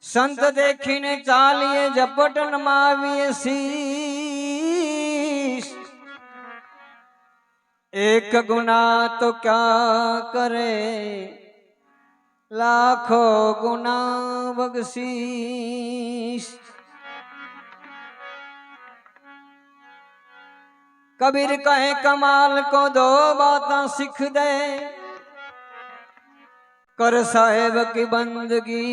संत देखीने चालिए झपटन माविए शीश। एक गुना तो क्या करे लाखों गुना बख्शीश। कबीर कहे कमाल को दो बातें सीख दे, कर साहेब की बंदगी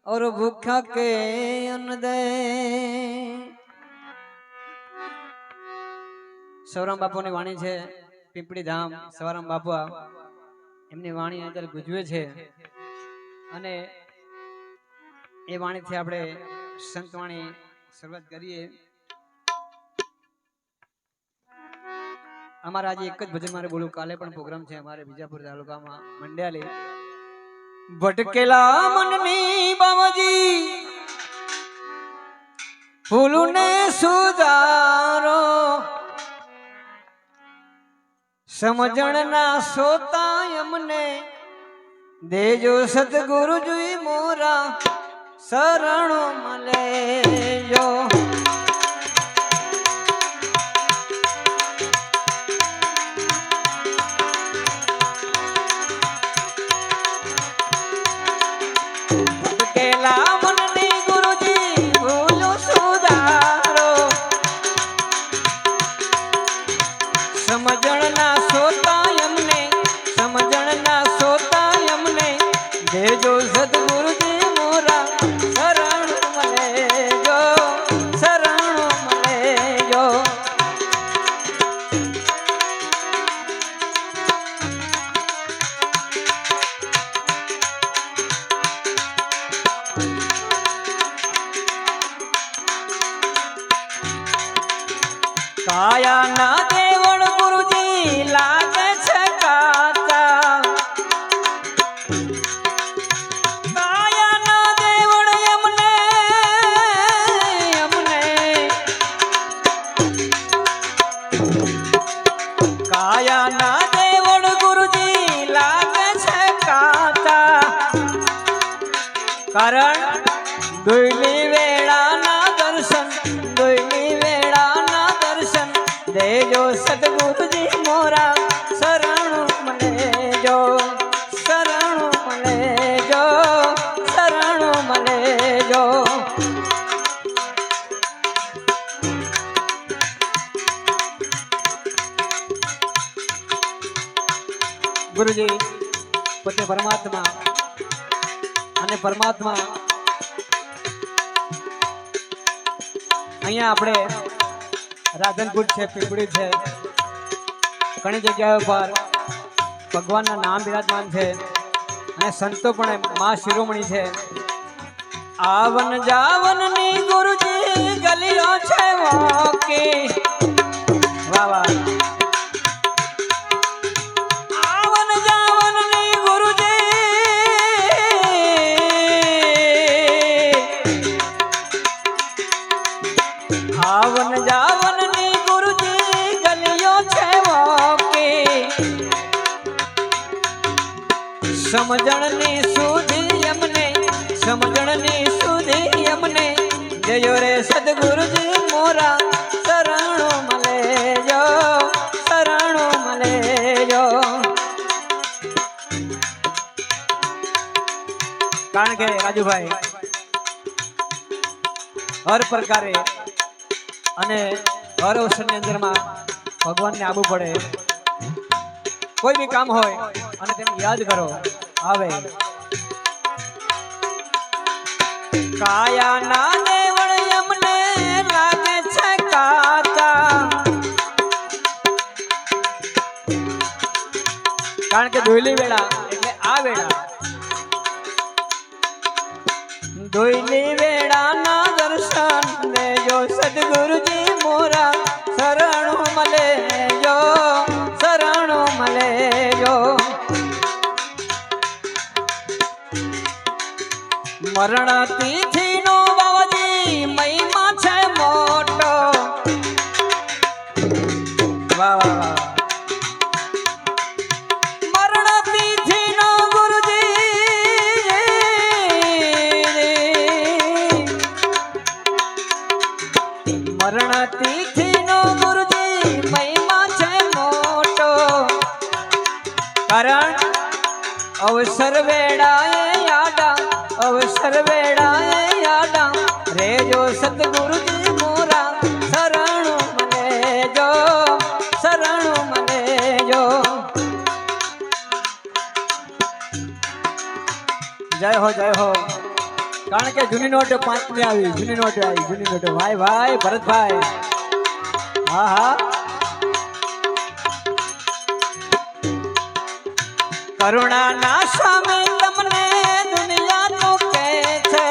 और भूखा के अन्न दे। સવરામ બાપુની વાણી છે પીપળી ધામ સવરામ બાપુ એમની વાણી અંદર ગુજવે છે અને એ વાણીથી આપણે સંતવાણી શરૂઆત કરીએ। અમારા આજે એક જ ભજન મારે બોલું, કાલે પણ પ્રોગ્રામ છે અમારે બીજાપુર તાલુકામાં મંડ્યાલી। ભટકેલા મનની બાવાજી ભૂલુને સુધારો, સમજણના સોતા અમને દેજો સદગુરુજી મોરા શરણો મળે જો। સમજણના સોતા અમને, સમજણના સોતા અમને દેજો સદગુરુજી મોરા શરણ મળે જો, શરણ મળે જો। કાયાના દેવળ ગુરુજી લાગે છે કાચા, કાયાના દેવળ એમને અમને, કાયાના દેવળ ગુરુજી લાગે છે કાચા। કારણ દુઈલી વેળાના દર્શન, દુઈલી વેળાના દર્શન દેજો સદગુરુજી મોરા શરણ મળે જો, શરણ મળે જો, શરણ મળે જો। ગુરુજી પોતે પરમાત્મા અને પરમાત્મા અહીંયા આપણે રાધનપુર છે, પીપળી છે, ઘણી જગ્યાઓ પર ભગવાનના નામ બિરાજમાન છે અને સંતો પણ મા શિરોમણી છે। આવન જાવનની ગુરુજી ગલીઓ છે મોકી, વાહ વાહ। આવન જાવનની ગુરુજી, આવન જાવનની ગુરુજી ગલીઓ છે મોકી। સમજણની સુધી અમને, સમજણની સુધી અમને જયો રે સદગુરુજી મોરા શરણો મળે જો, શરણો મળે જો। કારણ કે રાજુભાઈ હર પ્રકારે અને હર અવસરની અંદરમાં ભગવાનને આવવું પડે। કોઈ બી કામ હોય અને તેને યાદ કરો આવે। કાયાના દેવળ અમને લાગે છે કાચા, કારણ કે દોયલી વેળા એટલે આ વેળા, દોયલી વેળાના દર્શન દેજો સદગુરુજી મોરા શરણ મળે જો, શરણ મળે જો। મરણ તિથિનો બાવાજી મહિમા છે મોટો, વાહ વાહ વાહ। મરણ તિથિનો ગુરુજી कारण अवसर वेड़ाए यादा अवसर वेड़ाए यादा रे जो सतगुरु जी मोरा शरण मने जो शरण मने जो। जय हो कारण के जूनी नोट 5 में आई जूनी नोट भाई भाई भरत भाई हाँ हाँ करुणा ना सामे तमने दुनिया तो कैसे।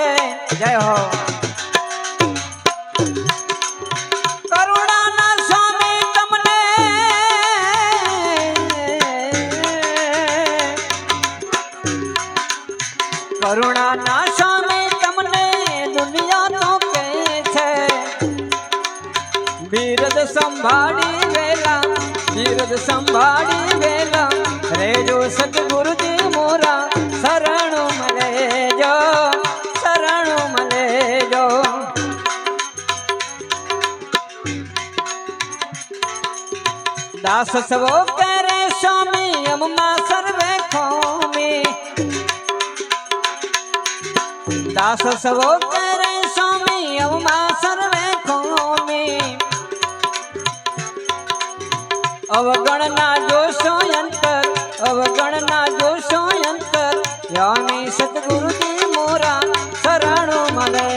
जय हो करुणा ना सामे तमने करुणा ना सामे तमने दुनिया तो कैसे। बीरद संभाड़ी वेला रे जो सतगुरु जी मोरा शरण मले जो। दास सबो करे स्वामी अम्मा सर्वे खोमी दास सबो करे स्वामी अम्मा सर्वे खोमी अवगणना जोशो अंतर यानी सतगुरु जी मोरा शरणु मले